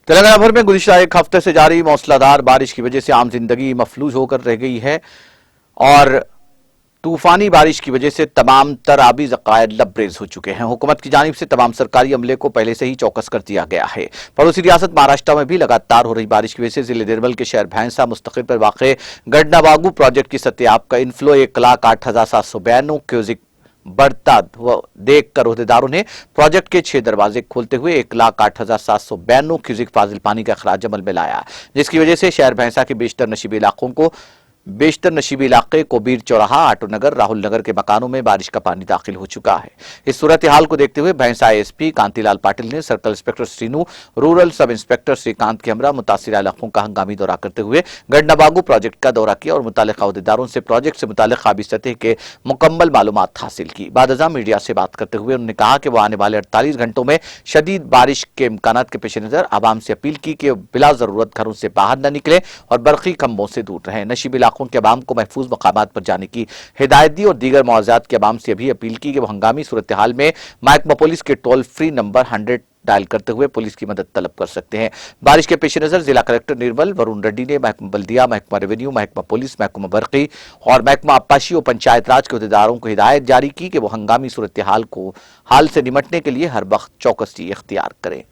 تلنگانہ بھر میں گزشتہ ایک ہفتے سے جاری موسلادھار بارش کی وجہ سے عام زندگی مفلوج ہو کر رہ گئی ہے اور طوفانی بارش کی وجہ سے تمام تر آبی ذخائر لبریز ہو چکے ہیں۔ حکومت کی جانب سے تمام سرکاری عملے کو پہلے سے ہی چوکس کر دیا گیا ہے۔ پڑوسی ریاست مہاراشٹر میں بھی لگاتار ہو رہی بارش کی وجہ سے ضلع نرمل کے شہر بھینسا مستقل پر واقع گڈناواگو پروجیکٹ کی سطح آب کا انفلو 1,08,792 کیوزک بڑھتا دیکھ کر عہدیداروں نے پروجیکٹ کے 6 دروازے کھولتے ہوئے 1,08,792 کیوزک فاضل پانی کا اخراج عمل میں لایا، جس کی وجہ سے شہر بھینسا کے بیشتر نشیبی علاقے کوبیر چوراہا، آٹو نگر، راہل نگر کے مکانوں میں بارش کا پانی داخل ہو چکا ہے۔ اس صورتحال کو دیکھتے ہوئے بھینسا ایس پی کانتی لال پاٹل نے circle inspector Srinu, rural sub inspector Srikant کے ہمراہ متاثرہ علاقوں کا ہنگامی دورہ کرتے ہوئے گڈناواگو پروجیکٹ کا دورہ کیا اور متعلقہ عہدیداروں سے پروجیکٹ سے متعلق آبی سطح کے مکمل معلومات حاصل کی۔ بعد ازاں میڈیا سے بات کرتے ہوئے انہوں نے کہا کہ وہ آنے والے 48 گھنٹوں میں شدید بارش کے امکانات کے پیش نظر عوام سے اپیل کی کہ بلا ضرورت گھروں سے باہر نہ نکلیں اور برقی کھمبوں سے دور رہیں۔ نشیبی علاقوں کے عوام کو محفوظ مقامات پر جانے کی ہدایت دی اور دیگر معاوضات کے عوام سے بھی اپیل کی کہ وہ ہنگامی صورتحال میں محکمہ پولیس کے ٹول فری نمبر 100 ڈائل کرتے ہوئے پولیس کی مدد طلب کر سکتے ہیں۔ بارش کے پیش نظر ضلع کلکٹر نرمل ورون ریڈی نے محکمہ بلدیہ، محکمہ ریونیو، محکمہ پولیس، محکمہ برقی اور محکمہ آبپاشی و پنچایت راج کے عہدیداروں کو ہدایت جاری کی کہ وہ ہنگامی صورتحال سے نمٹنے کے لیے ہر وقت چوکسی اختیار کریں۔